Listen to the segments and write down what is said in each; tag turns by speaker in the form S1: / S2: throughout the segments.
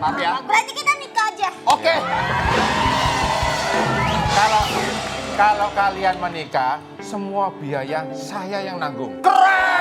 S1: Maaf ya.
S2: Berarti kita nikah aja.
S1: Oke.
S3: Kalau kalian menikah, semua biaya saya yang nanggung.
S1: Keren!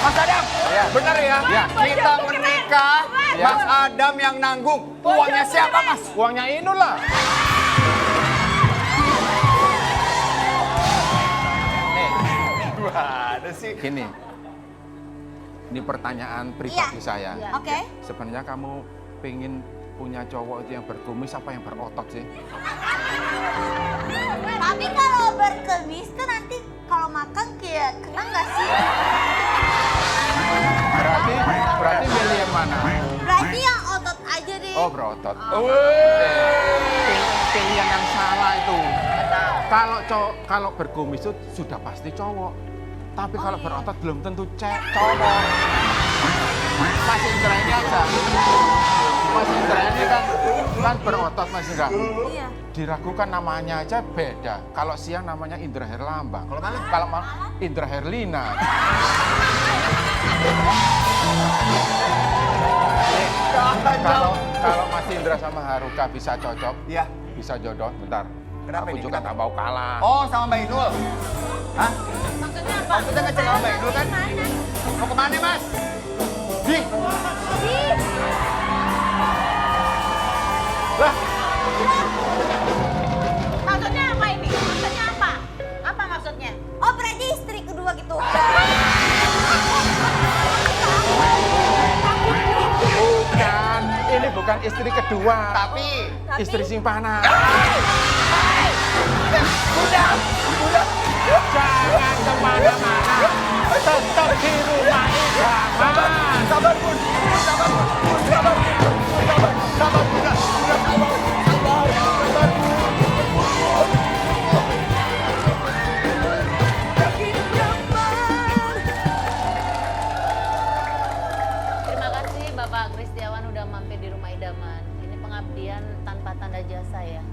S1: Mas Adam,
S3: Ya.
S1: benar ya?
S3: Ya.
S1: Kita menikah,
S3: Ya.
S1: Mas Adam yang nanggung. Uangnya siapa, Mas?
S3: Uangnya Inul lah. Nih,
S1: Gimana sih?
S3: gini. Ini pertanyaan pribadi
S2: Iya.
S3: saya.
S2: Oke.
S3: Sebenarnya kamu pengen punya cowok itu yang berkumis apa yang berotot sih?
S2: Tapi kalau berkemis tuh nanti kalau makan kayak kena nggak sih?
S3: Berarti milih yang mana?
S2: Berarti yang otot aja deh.
S3: Oh, berotot.
S1: Wih.
S3: Pilihan yang salah itu. Kalau berkumis itu sudah pasti cowok. Tapi kalau berotot belum tentu cowok. Mas Indra ini aja. Mas Indra ini kan berotot, Mas Indra.
S2: Iya.
S3: Diragukan namanya aja beda. Kalau siang namanya Indra Herlambang. Kalau malam Indra Herlina. Kalau Mas Indra sama Haruka bisa cocok,
S1: Iya.
S3: bisa jodoh. Bentar.
S1: Kenapa
S3: Aku
S1: ini?
S3: juga
S1: Kenapa?
S3: tak mau kalah.
S1: Oh, sama Mbak Inul. Hah?
S2: Maksudnya apa?
S1: Maksudnya ngecek sama Mbak Inul kan? Mau kemana, Mas? Di. Lah,
S2: Maksudnya apa ini? Maksudnya apa? Apa maksudnya? Oh berarti istri kedua gitu.
S3: Bukan, ini bukan istri kedua.
S1: tapi
S3: Istri simpanan.
S1: udah.
S3: Jangan kemana-mana. Tetap di rumah idaman.
S1: Sabar, Bun. Sabar, Bun. Sabar, Bun. Sabar. Sabar, Bun. Udah, sabar. Sabar. Sabar, Bun.
S4: Terima kasih Bapak Kristiawan udah mampir di Rumah Idaman. Ini pengabdian tanpa tanda jasa ya.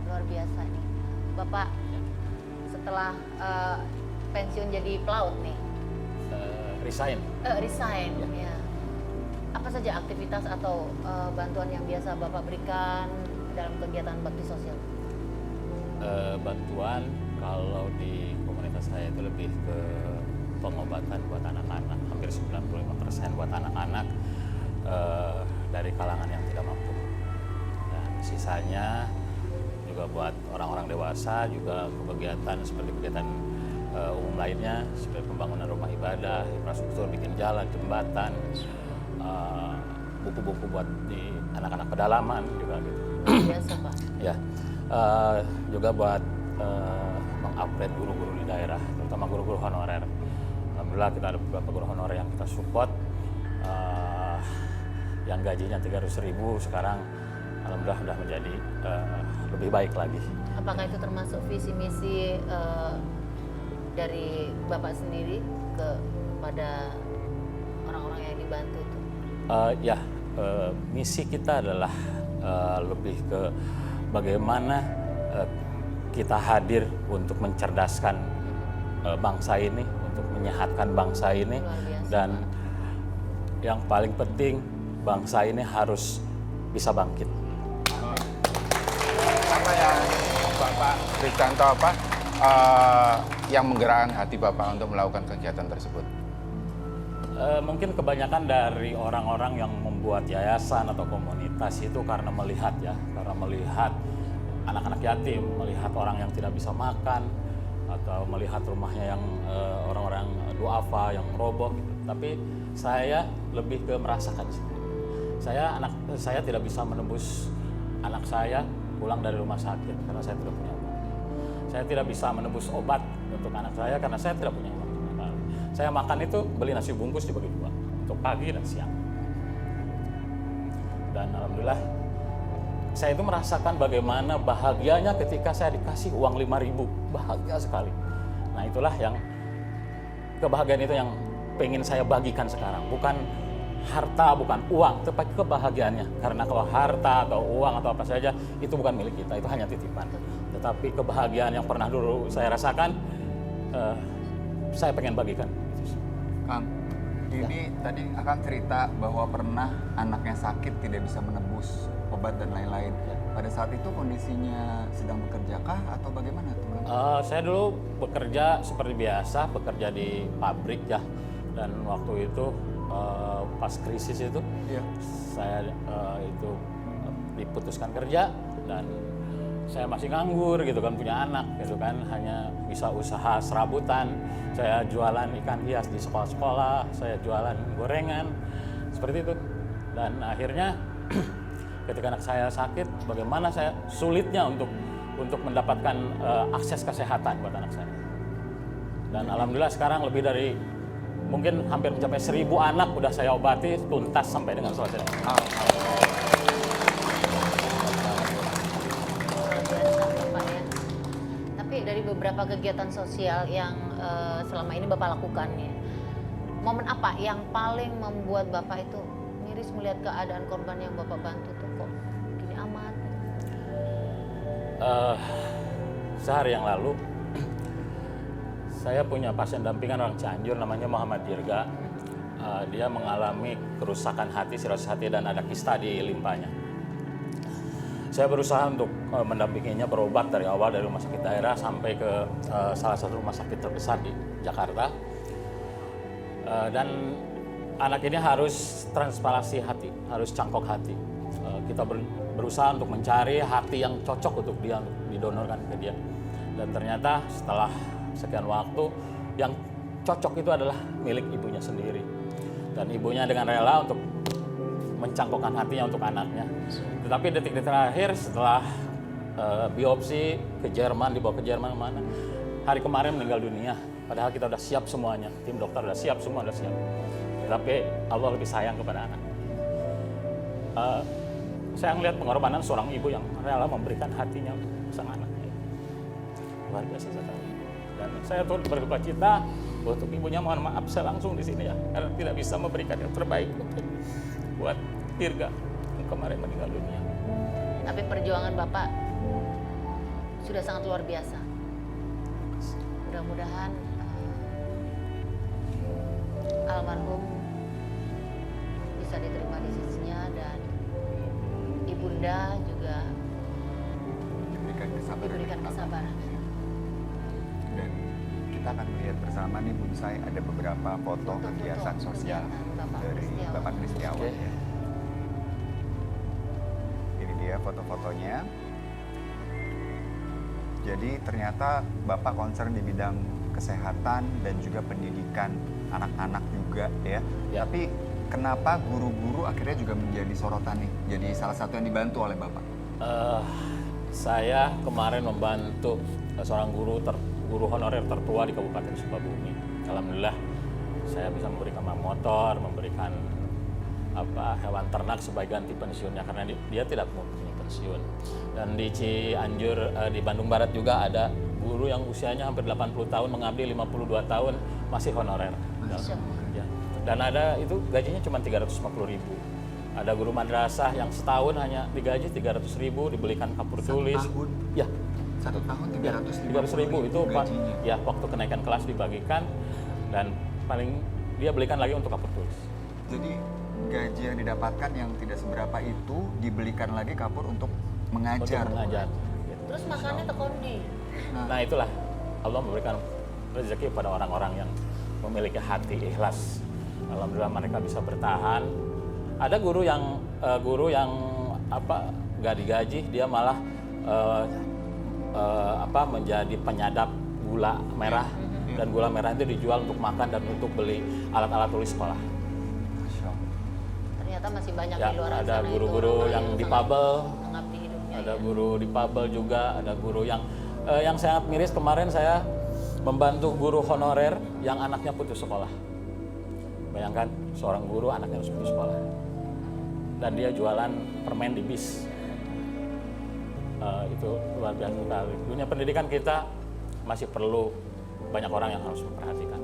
S4: Luar biasa nih. Bapak setelah pensiun jadi pelaut nih,
S5: Resign.
S4: resign ya. Apa saja aktivitas atau bantuan yang biasa Bapak berikan dalam kegiatan bakti sosial?
S5: Bantuan kalau di komunitas saya itu lebih ke pengobatan buat anak-anak, hampir 95% buat anak-anak dari kalangan yang tidak mampu. Dan sisanya juga buat orang-orang dewasa, juga kegiatan seperti kegiatan umum lainnya, seperti pembangunan rumah ibadah, infrastruktur, bikin jalan, jembatan, buku-buku buat di anak-anak pedalaman juga gitu.
S4: Biasa Pak.
S5: Ya, juga buat mengupgrade guru-guru di daerah, terutama guru-guru honorer. Alhamdulillah kita ada beberapa guru honorer yang kita support, yang gajinya 300.000 sekarang alhamdulillah sudah menjadi lebih baik lagi.
S4: Apakah itu termasuk visi misi dari Bapak sendiri kepada orang-orang yang dibantu itu?
S5: Misi kita adalah lebih ke bagaimana kita hadir untuk mencerdaskan bangsa ini, untuk menyehatkan bangsa ini,
S4: Luar biasa,
S5: dan yang paling penting bangsa ini harus bisa bangkit.
S3: Apa yang Bapak berikan atau apa yang menggerakkan hati Bapak untuk melakukan kegiatan tersebut?
S5: Mungkin kebanyakan dari orang-orang yang membuat yayasan atau komunitas itu karena melihat anak-anak yatim, melihat orang yang tidak bisa makan, atau melihat rumahnya yang orang-orang duafa yang roboh gitu. Tapi saya lebih ke merasakan sendiri. Saya tidak bisa menembus anak saya pulang dari rumah sakit karena saya tidak punya uang. Saya tidak bisa menembus obat untuk anak saya karena saya tidak punya uang. Saya makan itu beli nasi bungkus dibagi dua untuk pagi dan siang. Dan alhamdulillah saya itu merasakan bagaimana bahagianya ketika saya dikasih uang 5.000, bahagia sekali. Nah itulah yang kebahagiaan itu yang pengen saya bagikan sekarang, bukan harta, bukan uang, tapi kebahagiaannya. Karena kalau harta atau uang atau apa saja itu bukan milik kita, itu hanya titipan. Tetapi kebahagiaan yang pernah dulu saya rasakan, saya pengen bagikan.
S1: Kang, Ini tadi akan cerita bahwa pernah anaknya sakit tidak bisa menebus obat dan lain-lain. Pada saat itu kondisinya sedang bekerjakah atau bagaimana teman?
S5: Saya dulu bekerja seperti biasa, bekerja di pabrik ya. Dan waktu itu pas krisis itu,
S1: Iya.
S5: saya itu diputuskan kerja dan saya masih nganggur gitu kan, punya anak gitu kan, hanya bisa usaha serabutan. Saya jualan ikan hias di sekolah-sekolah, saya jualan gorengan seperti itu. Dan akhirnya ketika anak saya sakit, bagaimana saya sulitnya untuk mendapatkan akses kesehatan buat anak saya. Dan alhamdulillah sekarang lebih dari mungkin hampir mencapai 1.000 anak udah saya obati tuntas sampai dengan selesai.
S4: Luar biasa Bapak ya. Tapi dari beberapa kegiatan sosial yang selama ini Bapak lakukan ya, momen apa yang paling membuat Bapak itu miris melihat keadaan korban yang Bapak bantu tuh kok gini amat?
S5: Sehari yang lalu saya punya pasien dampingan orang Cianjur namanya Muhammad Dirga. Dia mengalami kerusakan hati, sirosis hati dan ada kista di limpahnya. Saya berusaha untuk mendampinginya berobat dari awal dari rumah sakit daerah sampai ke salah satu rumah sakit terbesar di Jakarta. Dan anak ini harus transplantasi hati, harus cangkok hati. Kita berusaha untuk mencari hati yang cocok untuk dia, untuk didonorkan ke dia. Dan ternyata setelah sekian waktu yang cocok itu adalah milik ibunya sendiri. Dan ibunya dengan rela untuk mencangkokkan hatinya untuk anaknya. Tetapi detik-detik terakhir setelah biopsi ke Jerman, dibawa ke Jerman mana, hari kemarin meninggal dunia. Padahal kita udah siap semuanya, tim dokter udah siap, semua udah siap. Tetapi Allah lebih sayang kepada anak. Saya melihat pengorbanan seorang ibu yang rela memberikan hatinya untuk sang anaknya. Luar biasa sekali. Dan saya turut berduka cita untuk ibunya, mohon maaf saya langsung di sini ya, karena tidak bisa memberikan yang terbaik untuk buat Dirga yang kemarin meninggal dunia.
S4: Tapi perjuangan Bapak sudah sangat luar biasa. Mudah-mudahan almarhum bisa diterima di sisinya dan ibunda juga diberikan kesabaran.
S1: Dan kita akan melihat bersama nih Bun Sai, ada beberapa foto
S4: Foto-foto
S1: kegiatan sosial
S4: kegiatan Bapak
S1: dari
S4: Kristiawan.
S1: Bapak Kristiawan.
S5: Oke.
S1: Ya. Ini dia foto-fotonya. Jadi ternyata Bapak concern di bidang kesehatan dan juga pendidikan anak-anak juga ya.
S5: Ya.
S1: Tapi kenapa guru-guru akhirnya juga menjadi sorotan nih? Jadi salah satu yang dibantu oleh Bapak.
S5: Saya kemarin membantu seorang guru honorer tertua di Kabupaten Sukabumi. Alhamdulillah saya bisa memberikan motor, memberikan hewan ternak sebagai ganti pensiunnya karena dia tidak mempunyai pensiun. Dan di Cianjur di Bandung Barat juga ada guru yang usianya hampir 80 tahun mengabdi 52 tahun masih honorer. Ya. Dan ada itu gajinya cuma 350.000. Ada guru madrasah yang setahun hanya digaji 300.000, dibelikan kapur tulis.
S1: Tahun?
S5: Ya,
S1: Satu tahun
S5: 300.000 itu
S1: gajinya.
S5: ya waktu kenaikan kelas dibagikan dan paling dia belikan lagi untuk kapur tulis.
S1: Jadi gaji yang didapatkan yang tidak seberapa itu dibelikan lagi kapur untuk mengajar.
S5: Untuk mengajar. Gitu.
S4: Terus makannya tekondi.
S5: Nah itulah Allah memberikan rezeki pada orang-orang yang memiliki hati ikhlas. Alhamdulillah mereka bisa bertahan. Ada guru yang nggak digaji, dia malah menjadi penyadap gula merah dan gula merah itu dijual untuk makan dan untuk beli alat-alat tulis sekolah.
S1: Masya Allah.
S4: Ternyata masih banyak
S5: Ya,
S4: di luar
S5: ada
S4: sana
S5: guru-guru
S4: itu
S5: yang
S4: sangat
S5: difabel,
S4: mengabdi hidupnya.
S5: ada
S4: Ya.
S5: guru difabel juga, ada guru yang sangat miris. Kemarin saya membantu guru honorer yang anaknya putus sekolah. Bayangkan seorang guru anaknya harus putus sekolah dan dia jualan permen di bis. Itu luar biasa sekali. Dunia pendidikan kita masih perlu banyak orang yang harus memperhatikan.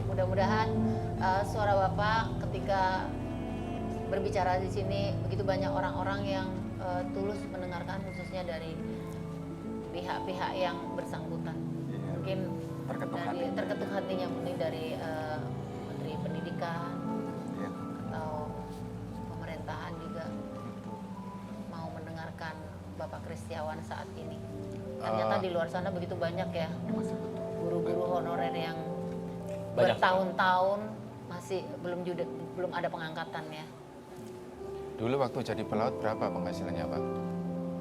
S4: Mudah-mudahan suara Bapak ketika berbicara di sini begitu banyak orang-orang yang tulus mendengarkan, khususnya dari pihak-pihak yang bersangkutan.
S1: Iya.
S4: Mungkin
S1: Terketuk hatinya.
S4: terketuk hatinya mungkin dari Kristiawan saat ini? Ternyata di luar sana begitu banyak ya guru-guru honorer yang
S5: Banyak.
S4: bertahun-tahun masih belum ada pengangkatannya.
S3: Dulu waktu jadi pelaut berapa penghasilannya Pak?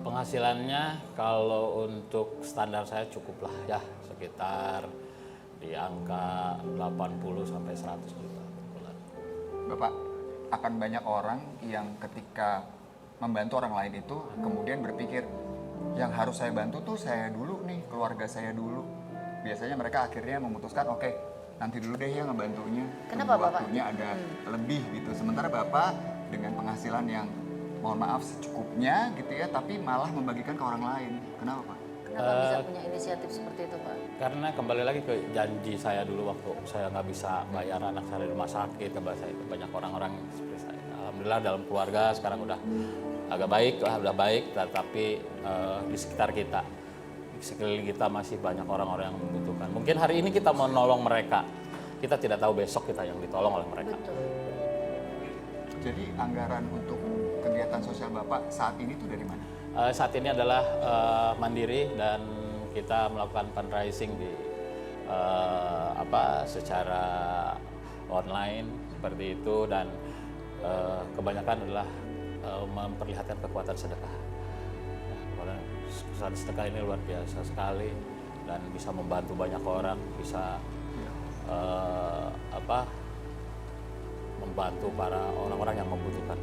S5: Penghasilannya kalau untuk standar saya cukup lah ya, sekitar di angka 80 sampai 100 juta per bulan.
S1: Bapak, akan banyak orang yang ketika membantu orang lain itu kemudian berpikir yang harus saya bantu tuh saya dulu nih, keluarga saya dulu. Biasanya mereka akhirnya memutuskan oke, nanti dulu deh ya ngebantunya.
S4: Kenapa,
S1: Tunggu
S4: Bapak?
S1: waktunya ada lebih gitu. Sementara Bapak dengan penghasilan yang mohon maaf secukupnya gitu ya, tapi malah membagikan ke orang lain. Kenapa Pak?
S4: Kenapa bisa punya inisiatif seperti itu, Pak?
S5: Karena kembali lagi ke janji saya dulu waktu saya nggak bisa bayar anak saya di rumah sakit, kembali saya banyak orang-orang seperti saya. Alhamdulillah dalam keluarga sekarang udah agak baik, udah baik, tetapi di sekitar kita, di sekeliling kita masih banyak orang-orang yang membutuhkan. Mungkin hari ini kita mau nolong mereka, kita tidak tahu besok kita yang ditolong oleh mereka.
S4: Betul.
S1: Jadi anggaran untuk kegiatan sosial Bapak saat ini tuh dari mana?
S5: Saat ini adalah mandiri dan kita melakukan fundraising di secara online seperti itu, dan kebanyakan adalah memperlihatkan kekuatan sedekah. Ya, kekuatan sedekah ini luar biasa sekali dan bisa membantu banyak orang, bisa membantu para orang-orang yang membutuhkan.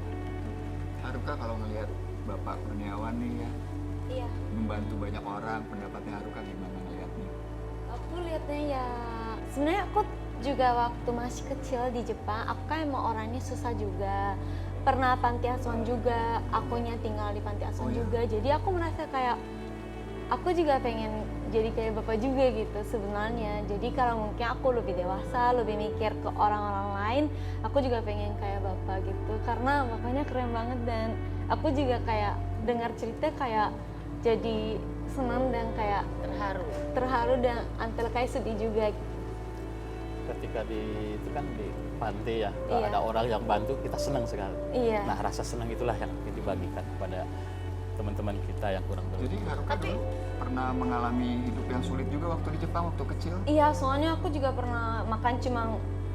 S1: Haruka kalau ngelihat Bapak Kurniawan nih ya,
S6: Iya,
S1: membantu banyak orang, pendapatnya Haruka gimana ngelihatnya?
S6: aku lihatnya ya sebenarnya aku juga waktu masih kecil di Jepang, aku kan emang orangnya susah juga. Pernah panti asuhan juga, akunya tinggal di panti asuhan juga. Jadi aku merasa kayak aku juga pengen jadi kayak bapak juga gitu sebenarnya. Jadi kalau mungkin aku lebih dewasa, lebih mikir ke orang-orang lain, aku juga pengen kayak bapak gitu. Karena bapaknya keren banget dan aku juga kayak dengar cerita kayak jadi senang dan kayak terharu dan antara kayak sedih juga.
S5: Ketika itu kan di panti ya, kalau
S6: Iya.
S5: ada orang yang bantu kita senang sekali.
S6: Iya.
S5: Nah rasa senang itulah yang dibagikan kepada teman-teman kita yang kurang
S1: Jadi
S5: beruntung.
S1: Haruka dulu pernah mengalami hidup yang sulit juga waktu di Jepang waktu kecil?
S6: Iya, soalnya aku juga pernah makan cuma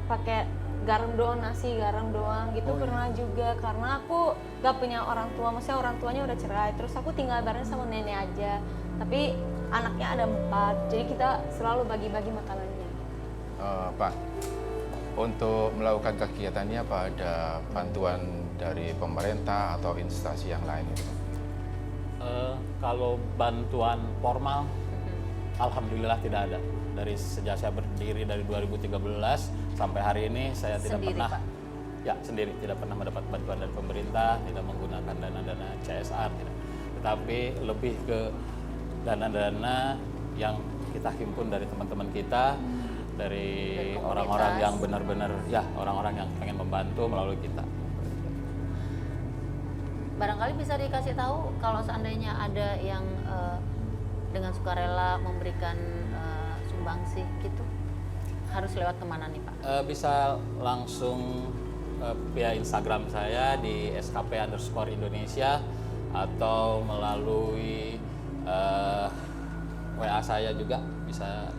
S6: pakai garam doang, nasi garam doang gitu pernah juga karena aku gak punya orang tua, maksudnya orang tuanya udah cerai, terus aku tinggal bareng sama nenek aja. Tapi anaknya ada 4, jadi kita selalu bagi-bagi makanannya.
S3: Pak, untuk melakukan kegiatannya apa ada bantuan dari pemerintah atau instansi yang lain itu?
S5: Kalau bantuan formal, alhamdulillah tidak ada. Dari sejak saya berdiri dari 2013 sampai hari ini saya tidak
S4: Sendiri,
S5: pernah,
S4: Pak?
S5: ya sendiri, tidak pernah mendapat bantuan dari pemerintah, tidak menggunakan dana-dana CSR, tidak. Tetapi lebih ke dana-dana yang kita himpun dari teman-teman kita, dari orang-orang yang benar-benar, ya orang-orang yang pengen membantu melalui kita.
S4: Barangkali bisa dikasih tahu kalau seandainya ada yang dengan sukarela memberikan sumbangsih gitu, harus lewat kemana nih Pak?
S5: Bisa langsung via Instagram saya di skp_Indonesia atau melalui WA saya juga bisa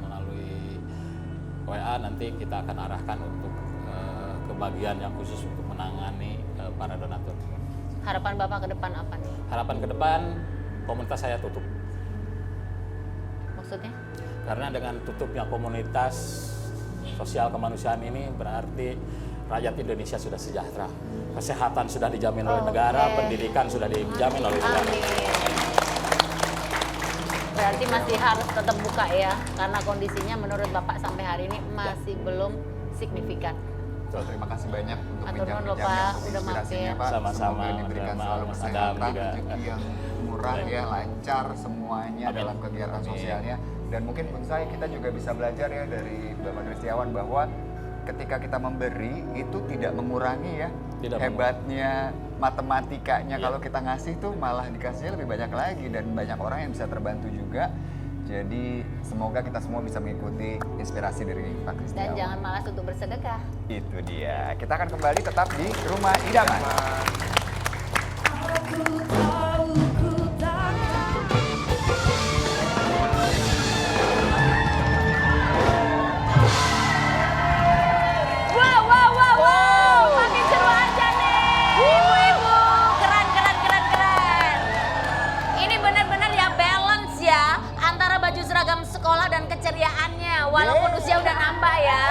S5: melalui WA, nanti kita akan arahkan untuk ke bagian yang khusus untuk menangani para donatur.
S4: Harapan Bapak ke depan apa nih?
S5: Harapan ke depan komunitas saya tutup.
S4: Maksudnya?
S5: Karena dengan tutupnya komunitas sosial kemanusiaan ini berarti rakyat Indonesia sudah sejahtera. Kesehatan sudah dijamin oleh negara, pendidikan sudah dijamin oleh negara.
S4: Amin. Berarti masih harus tetap buka ya, karena kondisinya menurut Bapak sampai hari ini masih belum signifikan.
S1: Terima kasih banyak untuk
S4: Atur nuhun lho,
S1: bincang-bincangnya,
S4: Pak.
S1: untuk
S4: Udah
S1: inspirasinya
S4: mampir.
S1: Pak.
S5: Sama-sama.
S1: Semoga diberikan
S5: Udah
S1: selalu
S5: malam, Mas Adam
S1: kesehatan,
S5: juga.
S1: rezeki yang murah ya, lancar semuanya
S5: Amin.
S1: dalam kegiatan
S3: Amin.
S1: sosialnya. Dan mungkin Bonsai kita juga bisa belajar ya dari Bapak Kristiawan bahwa ketika kita memberi itu tidak mengurangi ya
S5: Tidak
S1: hebatnya matematikanya.
S5: Iya.
S1: Kalau kita ngasih tuh malah dikasihnya lebih banyak lagi dan banyak orang yang bisa terbantu juga. Jadi semoga kita semua bisa mengikuti inspirasi dari Pak Kristiawan.
S4: Dan jangan malas untuk bersedekah.
S1: Itu dia. Kita akan kembali tetap di Rumah Idaman.
S7: Aku tahu ku tak
S2: walaupun usia udah nambah ya.